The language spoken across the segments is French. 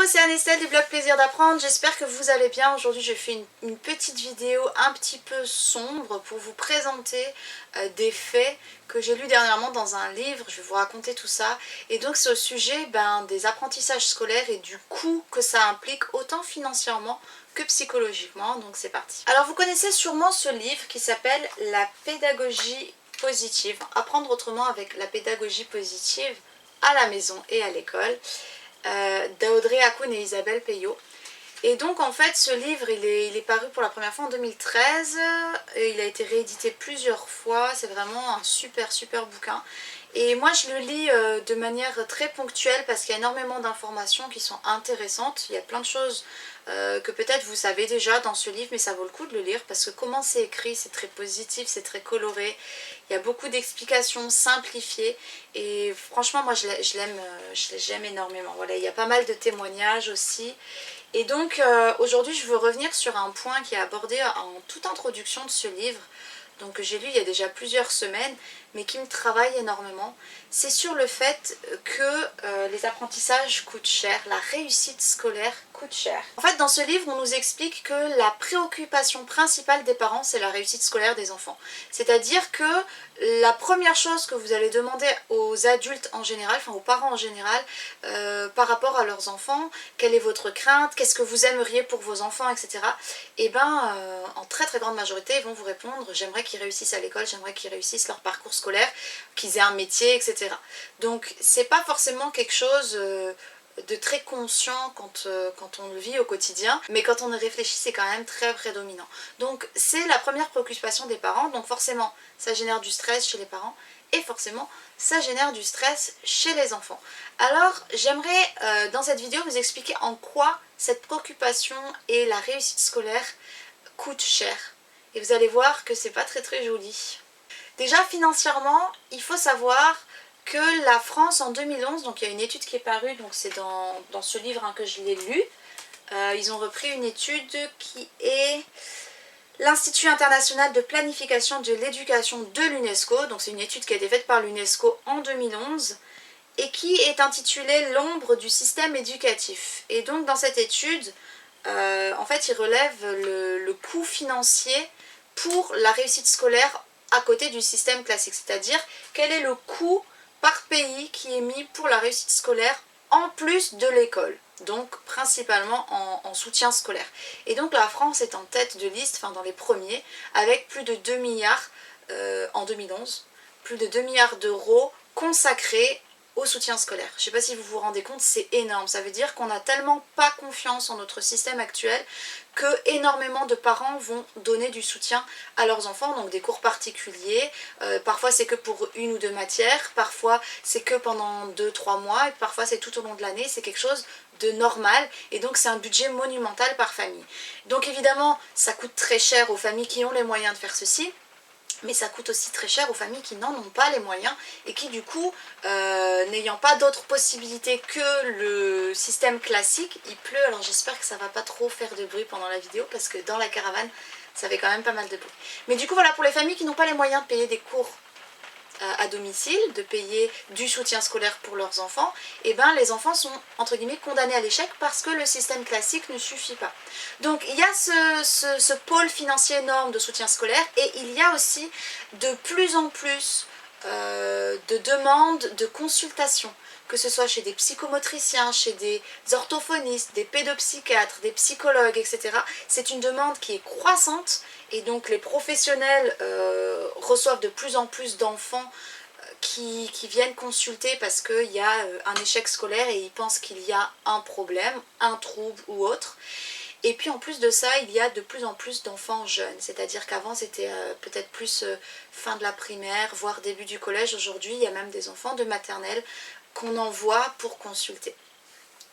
c'est Anestelle du blog Plaisir d'apprendre, j'espère que vous allez bien. Aujourd'hui je fais une petite vidéo un petit peu sombre pour vous présenter des faits que j'ai lus dernièrement dans un livre. Je vais vous raconter tout ça. Et donc c'est au sujet des apprentissages scolaires et du coût que ça implique autant financièrement que psychologiquement. Donc c'est parti. Alors vous connaissez sûrement ce livre qui s'appelle La pédagogie positive. Apprendre autrement avec la pédagogie positive à la maison et à l'école. D'Audrey Hakoun et Isabelle Peillot. Et donc en fait ce livre il est paru pour la première fois en 2013, et il a été réédité plusieurs fois, c'est vraiment un super bouquin. Et moi je le lis de manière très ponctuelle parce qu'il y a énormément d'informations qui sont intéressantes. Il y a plein de choses que peut-être vous savez déjà dans ce livre, mais ça vaut le coup de le lire parce que comment c'est écrit, c'est très positif, c'est très coloré. Il y a beaucoup d'explications simplifiées et franchement moi j'aime énormément. Voilà, il y a pas mal de témoignages aussi. Et donc aujourd'hui je veux revenir sur un point qui est abordé en toute introduction de ce livre, donc que j'ai lu il y a déjà plusieurs semaines, mais qui me travaille énormément. C'est sur le fait que les apprentissages coûtent cher, la réussite scolaire coûte cher. En fait dans ce livre on nous explique que la préoccupation principale des parents c'est la réussite scolaire des enfants. C'est-à-dire que la première chose que vous allez demander aux adultes en général, enfin aux parents en général, par rapport à leurs enfants, quelle est votre crainte, qu'est-ce que vous aimeriez pour vos enfants, etc. Et en très grande majorité ils vont vous répondre j'aimerais qu'ils réussissent à l'école, j'aimerais qu'ils réussissent leur parcours scolaire, qu'ils aient un métier, etc. Donc c'est pas forcément quelque chose de très conscient quand on le vit au quotidien, mais quand on y réfléchit c'est quand même très prédominant. Donc c'est la première préoccupation des parents, donc forcément ça génère du stress chez les parents et forcément ça génère du stress chez les enfants. Alors j'aimerais dans cette vidéo vous expliquer en quoi cette préoccupation et la réussite scolaire coûtent cher. Et vous allez voir que c'est pas très joli. Déjà financièrement, il faut savoir que la France en 2011, donc il y a une étude qui est parue, donc c'est dans ce livre que je l'ai lu, ils ont repris une étude qui est l'Institut international de planification de l'éducation de l'UNESCO, donc c'est une étude qui a été faite par l'UNESCO en 2011 et qui est intitulée L'ombre du système éducatif. Et donc dans cette étude, en fait ils relèvent le coût financier pour la réussite scolaire à côté du système classique, c'est-à-dire quel est le coût par pays qui est mis pour la réussite scolaire en plus de l'école, donc principalement en soutien scolaire. Et donc la France est en tête de liste, enfin dans les premiers, avec plus de 2 milliards en 2011, plus de 2 milliards d'euros consacrés au soutien scolaire. Je ne sais pas si vous vous rendez compte, c'est énorme. Ça veut dire qu'on n'a tellement pas confiance en notre système actuel que énormément de parents vont donner du soutien à leurs enfants, donc des cours particuliers. Parfois c'est que pour 1 ou 2 matières, parfois c'est que pendant 2-3 mois, et parfois c'est tout au long de l'année, c'est quelque chose de normal, et donc c'est un budget monumental par famille. Donc évidemment ça coûte très cher aux familles qui ont les moyens de faire ceci, mais ça coûte aussi très cher aux familles qui n'en ont pas les moyens et qui du coup, n'ayant pas d'autres possibilités que le système classique, il pleut, alors j'espère que ça va pas trop faire de bruit pendant la vidéo parce que dans la caravane ça fait quand même pas mal de bruit. Mais du coup voilà, pour les familles qui n'ont pas les moyens de payer des cours à domicile, de payer du soutien scolaire pour leurs enfants, et les enfants sont entre guillemets condamnés à l'échec parce que le système classique ne suffit pas. Donc il y a ce pôle financier énorme de soutien scolaire et il y a aussi de plus en plus de demandes de consultation, que ce soit chez des psychomotriciens, chez des orthophonistes, des pédopsychiatres, des psychologues, etc. C'est une demande qui est croissante et donc les professionnels reçoivent de plus en plus d'enfants qui viennent consulter parce qu'il y a un échec scolaire et ils pensent qu'il y a un problème, un trouble ou autre. Et puis en plus de ça, il y a de plus en plus d'enfants jeunes, c'est-à-dire qu'avant c'était peut-être plus fin de la primaire, voire début du collège. Aujourd'hui, il y a même des enfants de maternelle qu'on envoie pour consulter.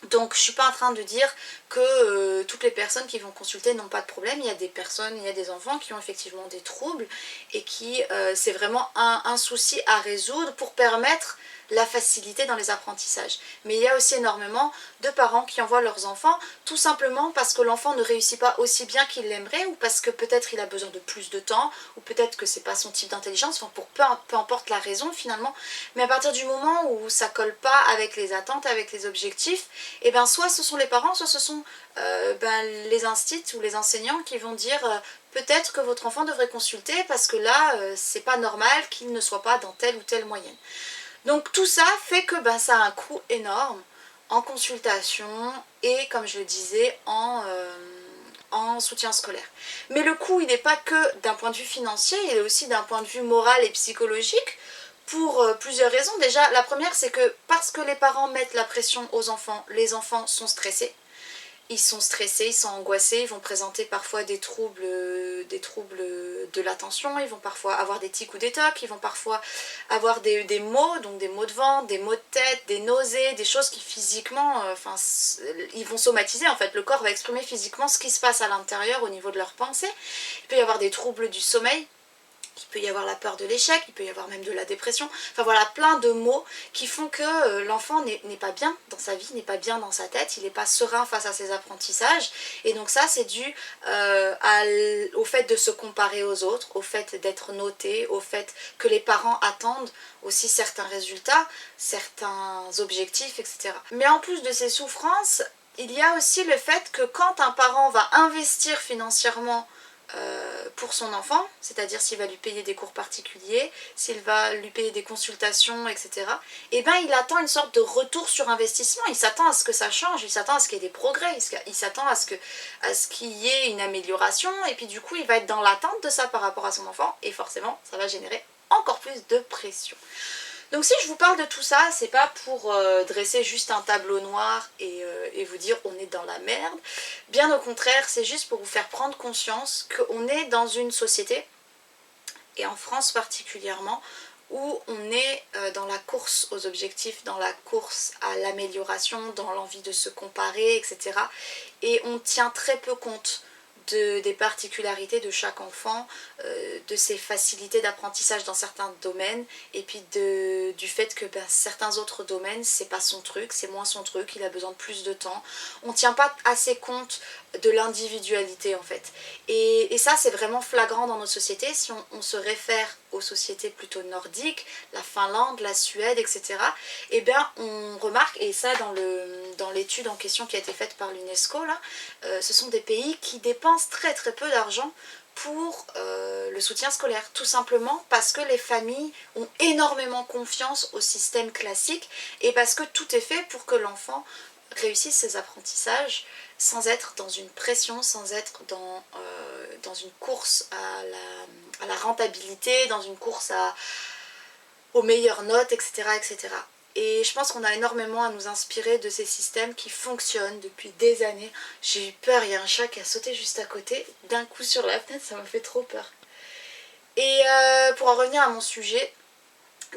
Donc je ne suis pas en train de dire que toutes les personnes qui vont consulter n'ont pas de problème. Il y a des personnes, il y a des enfants qui ont effectivement des troubles et qui c'est vraiment un souci à résoudre pour permettre la facilité dans les apprentissages. Mais il y a aussi énormément de parents qui envoient leurs enfants tout simplement parce que l'enfant ne réussit pas aussi bien qu'il l'aimerait, ou parce que peut-être il a besoin de plus de temps, ou peut-être que c'est pas son type d'intelligence, enfin pour peu importe la raison finalement. Mais à partir du moment où ça colle pas avec les attentes, avec les objectifs, et bien soit ce sont les parents, soit ce sont les instituts ou les enseignants qui vont dire peut-être que votre enfant devrait consulter parce que là c'est pas normal qu'il ne soit pas dans telle ou telle moyenne. Donc tout ça fait que ça a un coût énorme en consultation et, comme je le disais, en soutien scolaire. Mais le coût, il n'est pas que d'un point de vue financier, il est aussi d'un point de vue moral et psychologique, pour plusieurs raisons. Déjà, la première, c'est que parce que les parents mettent la pression aux enfants, les enfants sont stressés. Ils sont stressés, ils sont angoissés, ils vont présenter parfois des troubles de l'attention, ils vont parfois avoir des tics ou des tocs, ils vont parfois avoir des maux, donc des maux de ventre, des maux de tête, des nausées, des choses qui physiquement, ils vont somatiser en fait, le corps va exprimer physiquement ce qui se passe à l'intérieur au niveau de leurs pensées. Il peut y avoir des troubles du sommeil, il peut y avoir la peur de l'échec, il peut y avoir même de la dépression, enfin voilà, plein de mots qui font que l'enfant n'est pas bien dans sa vie, n'est pas bien dans sa tête, il n'est pas serein face à ses apprentissages, et donc ça c'est dû au fait de se comparer aux autres, au fait d'être noté, au fait que les parents attendent aussi certains résultats, certains objectifs, etc. Mais en plus de ces souffrances, il y a aussi le fait que quand un parent va investir financièrement pour son enfant, c'est-à-dire s'il va lui payer des cours particuliers, s'il va lui payer des consultations, etc., et ben il attend une sorte de retour sur investissement, il s'attend à ce que ça change, il s'attend à ce qu'il y ait des progrès, il s'attend à ce qu'il y ait une amélioration, et puis du coup il va être dans l'attente de ça par rapport à son enfant, et forcément ça va générer encore plus de pression. Donc si je vous parle de tout ça, c'est pas pour dresser juste un tableau noir et vous dire on est dans la merde. Bien au contraire, c'est juste pour vous faire prendre conscience qu'on est dans une société, et en France particulièrement, où on est dans la course aux objectifs, dans la course à l'amélioration, dans l'envie de se comparer, etc. Et on tient très peu compte des particularités de chaque enfant, de ses facilités d'apprentissage dans certains domaines, et puis du fait que certains autres domaines, c'est pas son truc, c'est moins son truc, il a besoin de plus de temps. On tient pas assez compte de l'individualité en fait. Et ça c'est vraiment flagrant dans notre société, si on se réfère aux sociétés plutôt nordiques, la Finlande, la Suède, etc. Et bien on remarque, et ça dans l'étude en question qui a été faite par l'UNESCO, ce sont des pays qui dépensent très très peu d'argent pour le soutien scolaire, tout simplement parce que les familles ont énormément confiance au système classique et parce que tout est fait pour que l'enfant réussisse ses apprentissages sans être dans une pression, sans être dans une course à la rentabilité, dans une course aux meilleures notes, etc., etc. Et je pense qu'on a énormément à nous inspirer de ces systèmes qui fonctionnent depuis des années. J'ai eu peur, il y a un chat qui a sauté juste à côté, d'un coup sur la fenêtre, ça m'a fait trop peur. Et pour en revenir à mon sujet,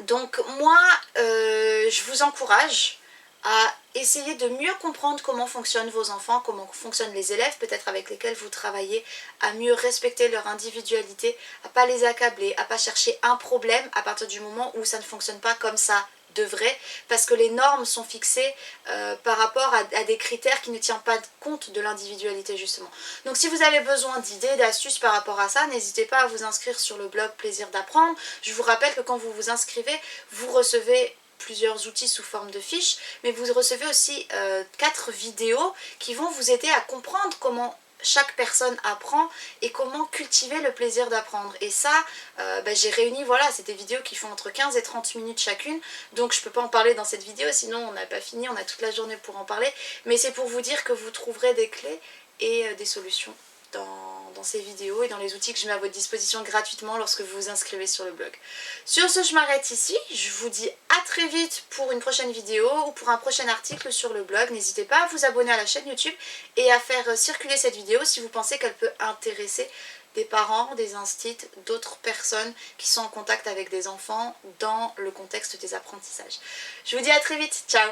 donc moi, je vous encourage à essayer de mieux comprendre comment fonctionnent vos enfants, comment fonctionnent les élèves peut-être avec lesquels vous travaillez, à mieux respecter leur individualité, à pas les accabler, à pas chercher un problème à partir du moment où ça ne fonctionne pas comme ça devrait, parce que les normes sont fixées par rapport à des critères qui ne tiennent pas compte de l'individualité justement. Donc si vous avez besoin d'idées, d'astuces par rapport à ça, n'hésitez pas à vous inscrire sur le blog Plaisir d'apprendre. Je vous rappelle que quand vous vous inscrivez, vous recevez plusieurs outils sous forme de fiches, mais vous recevez aussi 4 vidéos qui vont vous aider à comprendre comment chaque personne apprend et comment cultiver le plaisir d'apprendre. Et ça, j'ai réuni, voilà, c'est des vidéos qui font entre 15 et 30 minutes chacune, donc je peux pas en parler dans cette vidéo, sinon on n'a pas fini, on a toute la journée pour en parler, mais c'est pour vous dire que vous trouverez des clés et des solutions dans ces vidéos et dans les outils que je mets à votre disposition gratuitement lorsque vous vous inscrivez sur le blog. Sur ce, je m'arrête ici, je vous dis à très vite pour une prochaine vidéo ou pour un prochain article sur le blog. N'hésitez pas à vous abonner à la chaîne YouTube et à faire circuler cette vidéo si vous pensez qu'elle peut intéresser des parents, des instituts, d'autres personnes qui sont en contact avec des enfants dans le contexte des apprentissages. Je vous dis à très vite, ciao!